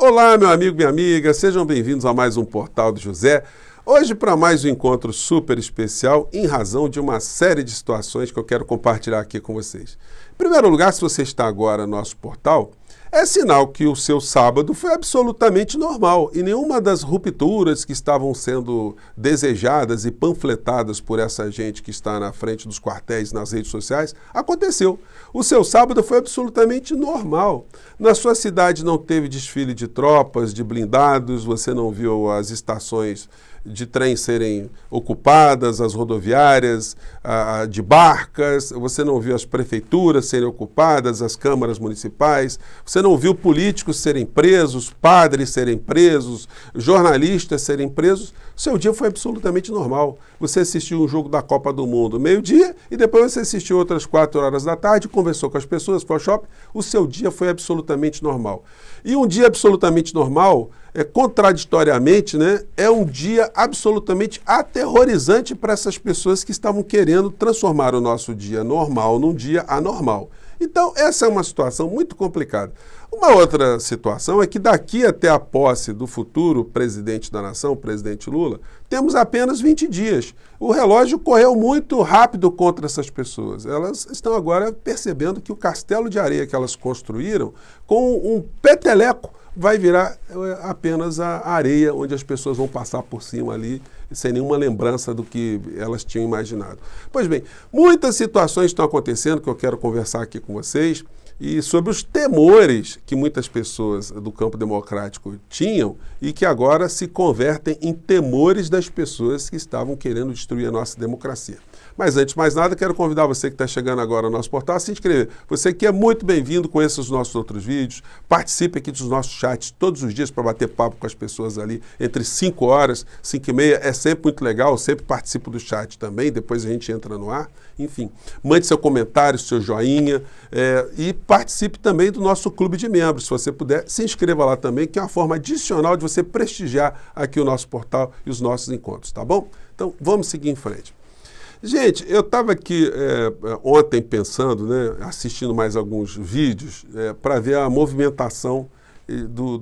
Olá, meu amigo, minha amiga, sejam bem-vindos a mais um Portal do José. Hoje para mais um encontro super especial em razão de uma série de situações que eu quero compartilhar aqui com vocês. Em primeiro lugar, se você está agora no nosso portal, é sinal que o seu sábado foi absolutamente normal e nenhuma das rupturas que estavam sendo desejadas e panfletadas por essa gente que está na frente dos quartéis nas redes sociais aconteceu. O seu sábado foi absolutamente normal. Na sua cidade não teve desfile de tropas, de blindados, você não viu as estações de trem serem ocupadas, as rodoviárias de barcas, você não viu as prefeituras serem ocupadas, as câmaras municipais, você não viu políticos serem presos, padres serem presos, jornalistas serem presos. Seu dia foi absolutamente normal. Você assistiu um jogo da Copa do Mundo meio-dia e depois você assistiu outras 4 horas da tarde, conversou com as pessoas, foi ao shopping, o seu dia foi absolutamente normal. E um dia absolutamente normal, contraditoriamente, é um dia absolutamente aterrorizante para essas pessoas que estavam querendo transformar o nosso dia normal num dia anormal. Então, essa é uma situação muito complicada. Uma outra situação é que daqui até a posse do futuro presidente da nação, o presidente Lula, temos apenas 20 dias. O relógio correu muito rápido contra essas pessoas. Elas estão agora percebendo que o castelo de areia que elas construíram, com um peteleco, vai virar apenas a areia onde as pessoas vão passar por cima ali, sem nenhuma lembrança do que elas tinham imaginado. Pois bem, muitas situações estão acontecendo que eu quero conversar aqui com vocês e sobre os temores que muitas pessoas do campo democrático tinham e que agora se convertem em temores das pessoas que estavam querendo destruir a nossa democracia. Mas antes de mais nada, quero convidar você que está chegando agora ao nosso portal a se inscrever. Você que é muito bem-vindo, conheça os nossos outros vídeos, participe aqui dos nossos chats todos os dias para bater papo com as pessoas ali entre 5 horas, 5 e meia, é sempre muito legal, eu sempre participo do chat também, depois a gente entra no ar. Enfim, mande seu comentário, seu joinha e participe também do nosso clube de membros. Se você puder, se inscreva lá também, que é uma forma adicional de você prestigiar aqui o nosso portal e os nossos encontros, tá bom? Então, vamos seguir em frente. Gente, eu estava aqui ontem pensando, assistindo mais alguns vídeos para ver a movimentação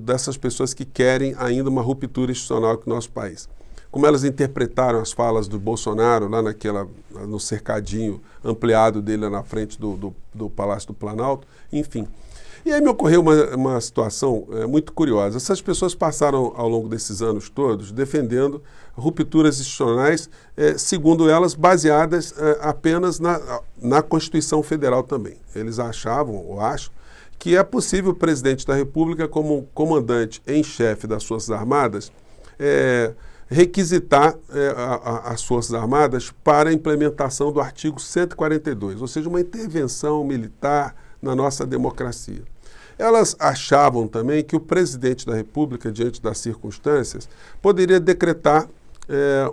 dessas pessoas que querem ainda uma ruptura institucional aqui no nosso país. Como elas interpretaram as falas do Bolsonaro lá no cercadinho ampliado dele lá na frente do Palácio do Planalto, enfim. E aí me ocorreu uma situação muito curiosa. Essas pessoas passaram ao longo desses anos todos defendendo rupturas institucionais, segundo elas, baseadas apenas na Constituição Federal também. Eles achavam, ou acham, que é possível o presidente da República, como comandante em chefe das Forças Armadas, requisitar as Forças Armadas para a implementação do artigo 142, ou seja, uma intervenção militar na nossa democracia. Elas achavam também que o presidente da República, diante das circunstâncias, poderia decretar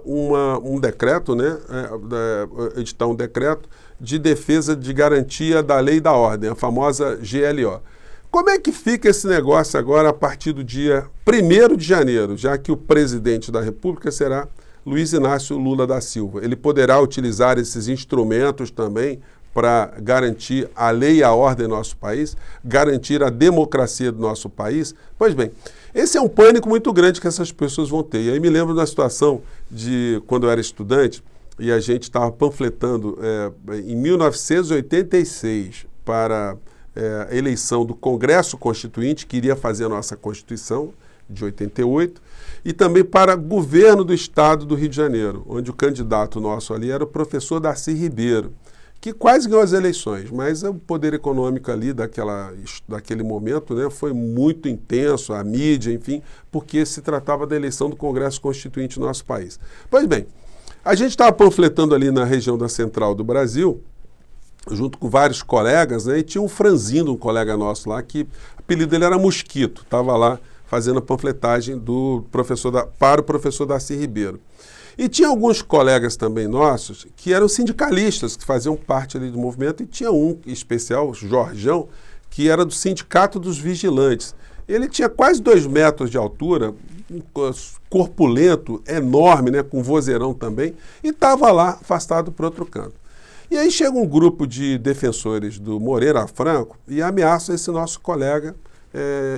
um decreto, editar um decreto de defesa de garantia da lei e da ordem, a famosa GLO. Como é que fica esse negócio agora a partir do dia 1º de janeiro, já que o presidente da República será Luiz Inácio Lula da Silva? Ele poderá utilizar esses instrumentos também para garantir a lei e a ordem do nosso país, garantir a democracia do nosso país? Pois bem, esse é um pânico muito grande que essas pessoas vão ter. E aí me lembro da situação de quando eu era estudante e a gente estava panfletando em 1986 para a eleição do Congresso Constituinte, que iria fazer a nossa Constituição de 88, e também para governo do Estado do Rio de Janeiro, onde o candidato nosso ali era o professor Darcy Ribeiro, que quase ganhou as eleições, mas o poder econômico ali daquele momento foi muito intenso, a mídia, enfim, porque se tratava da eleição do Congresso Constituinte do nosso país. Pois bem, a gente estava panfletando ali na região da Central do Brasil, junto com vários colegas, e tinha um franzino, um colega nosso lá, que o apelido dele era Mosquito, estava lá fazendo a panfletagem para o professor Darcy Ribeiro. E tinha alguns colegas também nossos que eram sindicalistas, que faziam parte ali do movimento, e tinha um especial, o Jorjão, que era do Sindicato dos Vigilantes. Ele tinha quase 2 metros de altura, corpulento, enorme, com vozeirão também, e estava lá afastado para outro canto. E aí chega um grupo de defensores do Moreira Franco e ameaça esse nosso colega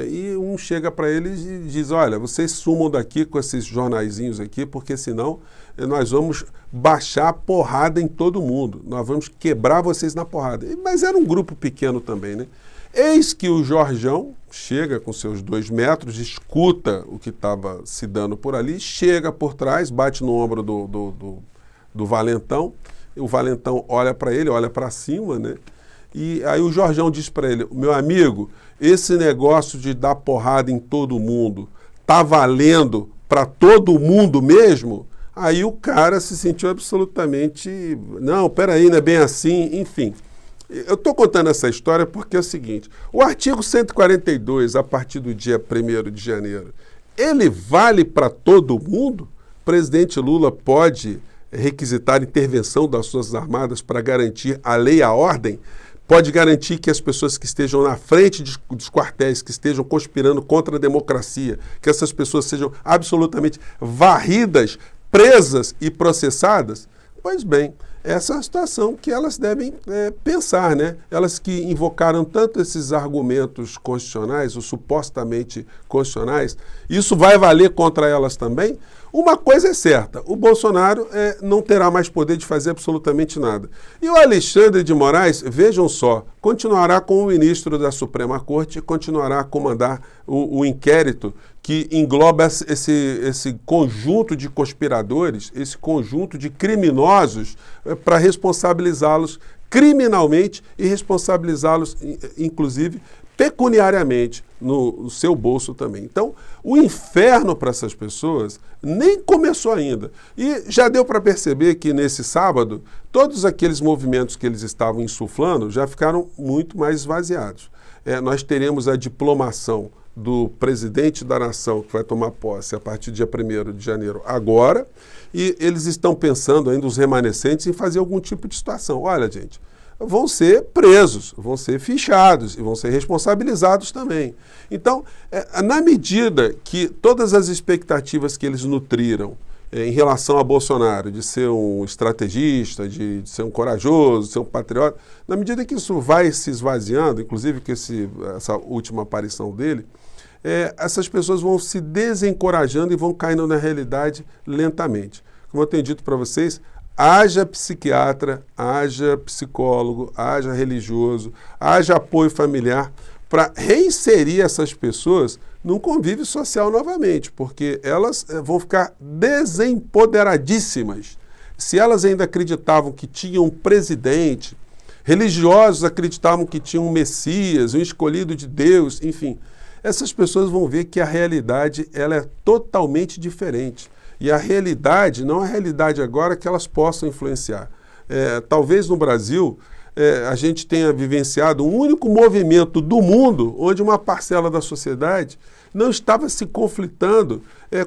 e um chega para eles e diz, olha, vocês sumam daqui com esses jornaizinhos aqui, porque senão nós vamos baixar a porrada em todo mundo, nós vamos quebrar vocês na porrada. Mas era um grupo pequeno também, né? Eis que o Jorjão chega com seus 2 metros, escuta o que estava se dando por ali, chega por trás, bate no ombro do valentão, o valentão olha para ele, olha para cima, né? E aí o Jorjão diz para ele, meu amigo, esse negócio de dar porrada em todo mundo, tá valendo para todo mundo mesmo? Aí o cara se sentiu absolutamente, não, peraí, não é bem assim, enfim. Eu estou contando essa história porque é o seguinte, o artigo 142, a partir do dia 1º de janeiro, ele vale para todo mundo? O presidente Lula pode requisitar intervenção das Forças Armadas para garantir a lei e a ordem? Pode garantir que as pessoas que estejam na frente dos quartéis, que estejam conspirando contra a democracia, que essas pessoas sejam absolutamente varridas, presas e processadas? Pois bem, essa é uma situação que elas devem pensar, né? Elas que invocaram tanto esses argumentos constitucionais, ou supostamente constitucionais, isso vai valer contra elas também? Uma coisa é certa, o Bolsonaro não terá mais poder de fazer absolutamente nada. E o Alexandre de Moraes, vejam só, continuará como ministro da Suprema Corte, continuará a comandar o inquérito que engloba esse conjunto de conspiradores, esse conjunto de criminosos, para responsabilizá-los criminalmente e responsabilizá-los, inclusive, pecuniariamente no seu bolso também. Então, o inferno para essas pessoas nem começou ainda. E já deu para perceber que nesse sábado, todos aqueles movimentos que eles estavam insuflando já ficaram muito mais esvaziados. Nós teremos a diplomação do presidente da nação, que vai tomar posse a partir do dia 1º de janeiro agora, e eles estão pensando ainda, os remanescentes, em fazer algum tipo de situação. Olha, gente, vão ser presos, vão ser fichados e vão ser responsabilizados também. Então, na medida que todas as expectativas que eles nutriram em relação a Bolsonaro, de ser um estrategista, de ser um corajoso, de ser um patriota, na medida que isso vai se esvaziando, inclusive com essa última aparição dele, essas pessoas vão se desencorajando e vão caindo na realidade lentamente. Como eu tenho dito para vocês, haja psiquiatra, haja psicólogo, haja religioso, haja apoio familiar para reinserir essas pessoas num convívio social novamente, porque elas vão ficar desempoderadíssimas. Se elas ainda acreditavam que tinham um presidente, religiosos acreditavam que tinham um Messias, um escolhido de Deus, enfim, essas pessoas vão ver que a realidade ela é totalmente diferente. E a realidade não é a realidade agora que elas possam influenciar. Talvez no Brasil a gente tenha vivenciado um único movimento do mundo onde uma parcela da sociedade não estava se conflitando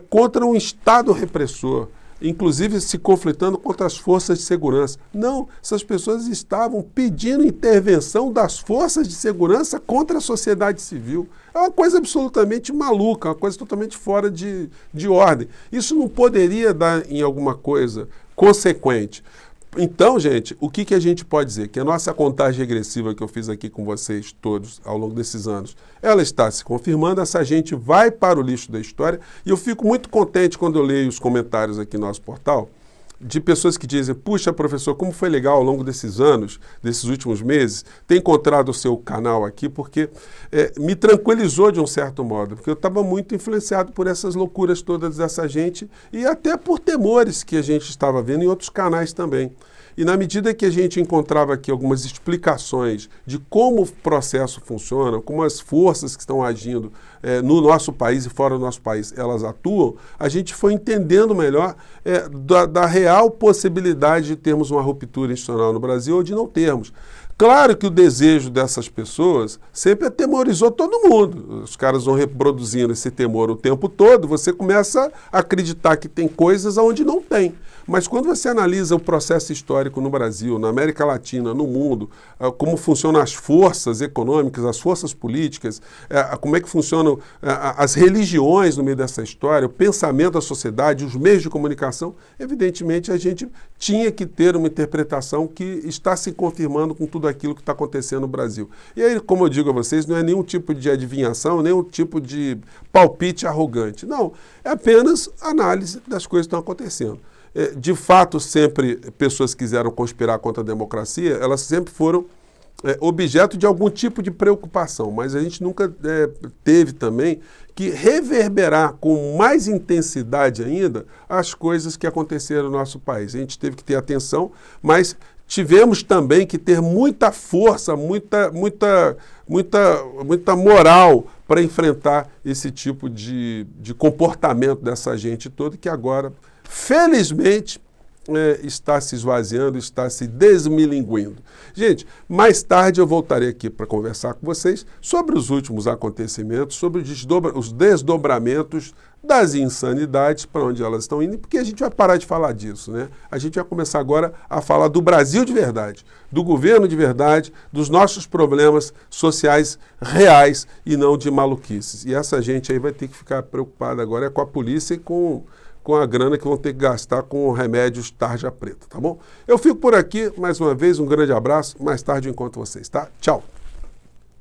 contra um Estado repressor, inclusive se conflitando contra as forças de segurança. Não, essas pessoas estavam pedindo intervenção das forças de segurança contra a sociedade civil. É uma coisa absolutamente maluca, uma coisa totalmente fora de ordem. Isso não poderia dar em alguma coisa consequente. Então, gente, o que a gente pode dizer? Que a nossa contagem regressiva que eu fiz aqui com vocês todos ao longo desses anos, ela está se confirmando, essa gente vai para o lixo da história, e eu fico muito contente quando eu leio os comentários aqui no nosso portal, de pessoas que dizem, puxa, professor, como foi legal ao longo desses anos, desses últimos meses, ter encontrado o seu canal aqui, porque me tranquilizou de um certo modo, porque eu estava muito influenciado por essas loucuras todas dessa gente e até por temores que a gente estava vendo em outros canais também. E na medida que a gente encontrava aqui algumas explicações de como o processo funciona, como as forças que estão agindo no nosso país e fora do nosso país, elas atuam, a gente foi entendendo melhor da real possibilidade de termos uma ruptura institucional no Brasil ou de não termos. Claro que o desejo dessas pessoas sempre atemorizou todo mundo. Os caras vão reproduzindo esse temor o tempo todo, você começa a acreditar que tem coisas onde não tem. Mas quando você analisa o processo histórico no Brasil, na América Latina, no mundo, como funcionam as forças econômicas, as forças políticas, como é que funcionam as religiões no meio dessa história, o pensamento da sociedade, os meios de comunicação, evidentemente a gente tinha que ter uma interpretação que está se confirmando com tudo tudo aquilo que está acontecendo no Brasil. E aí, como eu digo a vocês, não é nenhum tipo de adivinhação, nenhum tipo de palpite arrogante. Não, é apenas análise das coisas que estão acontecendo. De fato, sempre pessoas que quiseram conspirar contra a democracia, elas sempre foram objeto de algum tipo de preocupação, mas a gente nunca teve também que reverberar com mais intensidade ainda as coisas que aconteceram no nosso país. A gente teve que ter atenção, mas tivemos também que ter muita força, muita moral para enfrentar esse tipo de comportamento dessa gente toda que agora, felizmente, está se esvaziando, está se desmilinguindo. Gente, mais tarde eu voltarei aqui para conversar com vocês sobre os últimos acontecimentos, sobre os desdobramentos das insanidades, para onde elas estão indo, porque a gente vai parar de falar disso, né? A gente vai começar agora a falar do Brasil de verdade, do governo de verdade, dos nossos problemas sociais reais e não de maluquices. E essa gente aí vai ter que ficar preocupada agora com a polícia e com a grana que vão ter que gastar com remédios tarja preta, tá bom? Eu fico por aqui, mais uma vez, um grande abraço, mais tarde eu encontro vocês, tá? Tchau!